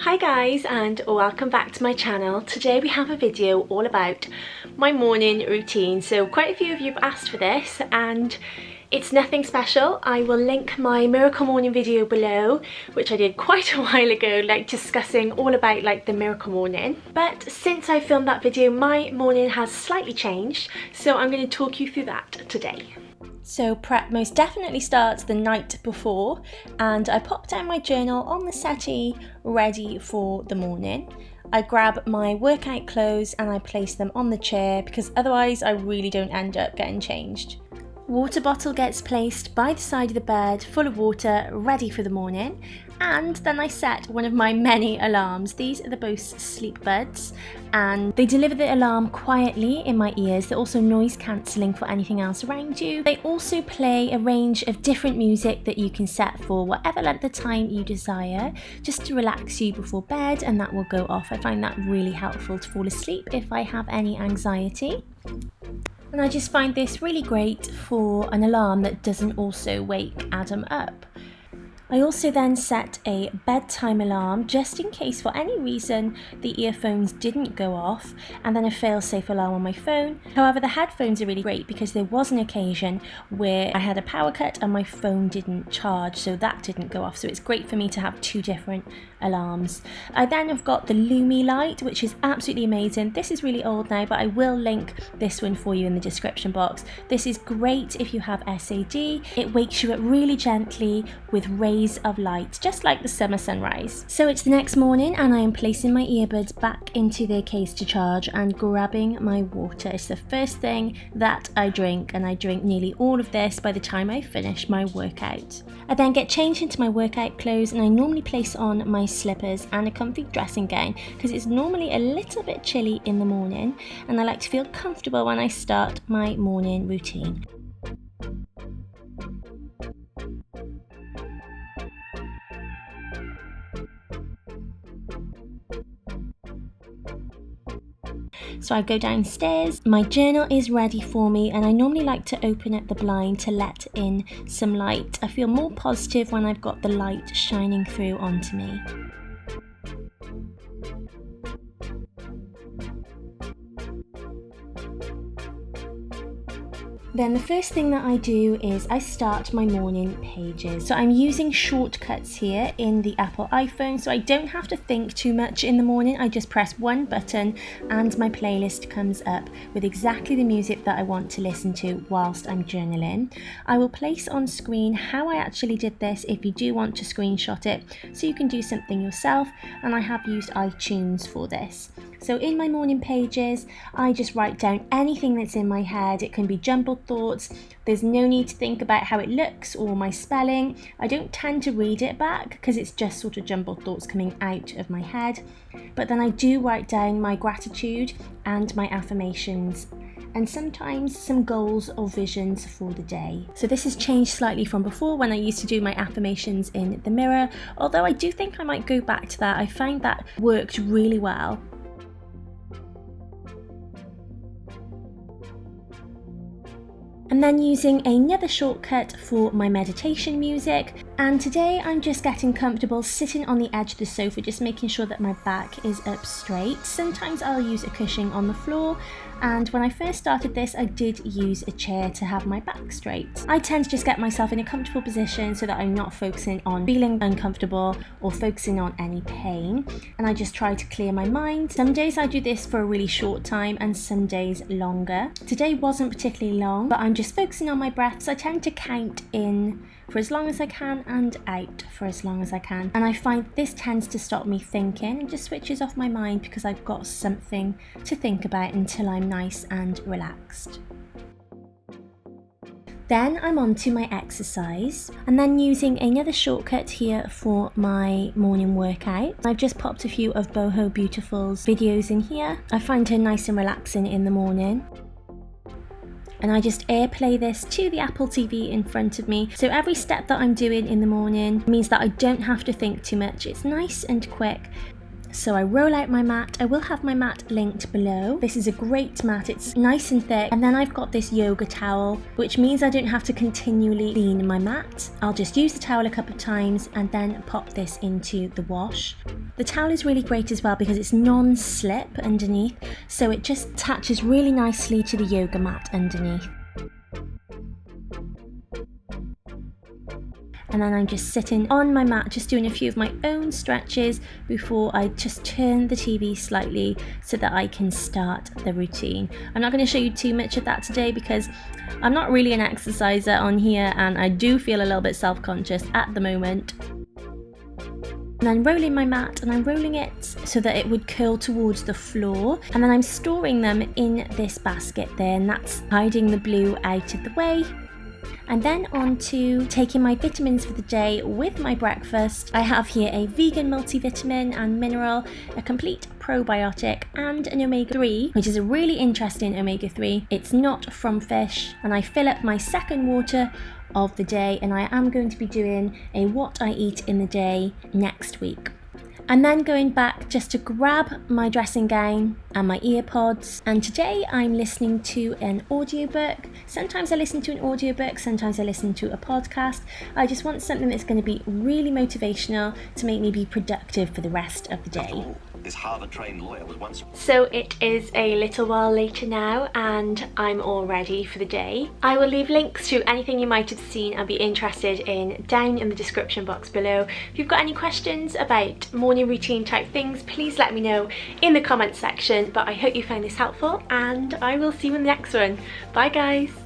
Hi guys, and welcome back to my channel. Today we have a video all about my morning routine. So quite a few of you have asked for this and it's nothing special. I will link my miracle morning video below, which I did quite a while ago, like discussing all about like the miracle morning. But since I filmed that video, my morning has slightly changed, so I'm going to talk you through that today. So prep most definitely starts the night before, and I pop down my journal on the settee ready for the morning. I grab my workout clothes and I place them on the chair because otherwise I really don't end up getting changed. Water bottle gets placed by the side of the bed full of water ready for the morning, and then I set one of my many alarms. These are the Bose sleep buds and they deliver the alarm quietly in my ears. They're also noise cancelling for anything else around you. They also play a range of different music that you can set for whatever length of time you desire, just to relax you before bed, and that will go off. I find that really helpful to fall asleep if I have any anxiety. And I just find this really great for an alarm that doesn't also wake Adam up. I also then set a bedtime alarm just in case for any reason the earphones didn't go off, and then a fail-safe alarm on my phone. However, the headphones are really great because there was an occasion where I had a power cut and my phone didn't charge, so that didn't go off. So it's great for me to have two different alarms. I then have got the Lummi Light, which is absolutely amazing. This is really old now, but I will link this one for you in the description box. This is great if you have SAD. It wakes you up really gently with rays of light, just like the summer sunrise. So it's the next morning and I am placing my earbuds back into their case to charge and grabbing my water. It's the first thing that I drink, and I drink nearly all of this by the time I finish my workout. I then get changed into my workout clothes, and I normally place on my slippers and a comfy dressing gown because it's normally a little bit chilly in the morning and I like to feel comfortable when I start my morning routine. So I go downstairs, my journal is ready for me, and I normally like to open up the blind to let in some light. I feel more positive when I've got the light shining through onto me. Then the first thing that I do is I start my morning pages. So I'm using shortcuts here in the Apple iPhone, so I don't have to think too much in the morning. I just press one button and my playlist comes up with exactly the music that I want to listen to whilst I'm journaling. I will place on screen how I actually did this if you do want to screenshot it, so you can do something yourself, and I have used iTunes for this. So in my morning pages, I just write down anything that's in my head. It can be jumbled thoughts. There's no need to think about how it looks or my spelling. I don't tend to read it back because it's just sort of jumbled thoughts coming out of my head. But then I do write down my gratitude and my affirmations, and sometimes some goals or visions for the day. So this has changed slightly from before when I used to do my affirmations in the mirror, although I do think I might go back to that. I find that worked really well. And then using another shortcut for my meditation music. And today I'm just getting comfortable sitting on the edge of the sofa, just making sure that my back is up straight. Sometimes I'll use a cushion on the floor, and when I first started this I did use a chair to have my back straight. I tend to just get myself in a comfortable position so that I'm not focusing on feeling uncomfortable or focusing on any pain, and I just try to clear my mind. Some days I do this for a really short time and some days longer. Today wasn't particularly long, but I'm just focusing on my breaths. I tend to count in for as long as I can and out for as long as I can, and I find this tends to stop me thinking and just switches off my mind because I've got something to think about until I'm nice and relaxed. Then I'm on to my exercise, and then using another shortcut here for my morning workout. I've just popped a few of Boho Beautiful's videos in here. I find her nice and relaxing in the morning. And I just AirPlay this to the Apple TV in front of me. So every step that I'm doing in the morning means that I don't have to think too much. It's nice and quick. So I roll out my mat. I will have my mat linked below. This is a great mat, it's nice and thick. And then I've got this yoga towel, which means I don't have to continually clean my mat. I'll just use the towel a couple of times and then pop this into the wash. The towel is really great as well because it's non-slip underneath, so it just attaches really nicely to the yoga mat underneath. And then I'm just sitting on my mat, just doing a few of my own stretches before I just turn the TV slightly so that I can start the routine. I'm not going to show you too much of that today because I'm not really an exerciser on here and I do feel a little bit self-conscious at the moment. And I'm rolling my mat and I'm rolling it so that it would curl towards the floor, and then I'm storing them in this basket there, and that's hiding the blue out of the way. And then on to taking my vitamins for the day with my breakfast. I have here a vegan multivitamin and mineral, a complete probiotic, and an omega-3, which is a really interesting omega-3. It's not from fish, and I fill up my second water of the day, and I am going to be doing a what I eat in the day next week. And then going back just to grab my dressing gown and my ear pods, and today I'm listening to an audiobook. Sometimes I listen to an audiobook, sometimes I listen to a podcast. I just want something that's going to be really motivational to make me be productive for the rest of the day. This Harvard-trained lawyer was once... So it is a little while later now and I'm all ready for the day. I will leave links to anything you might have seen and be interested in down in the description box below. If you've got any questions about morning routine type things, please let me know in the comments section. But I hope you found this helpful and I will see you in the next one. Bye guys!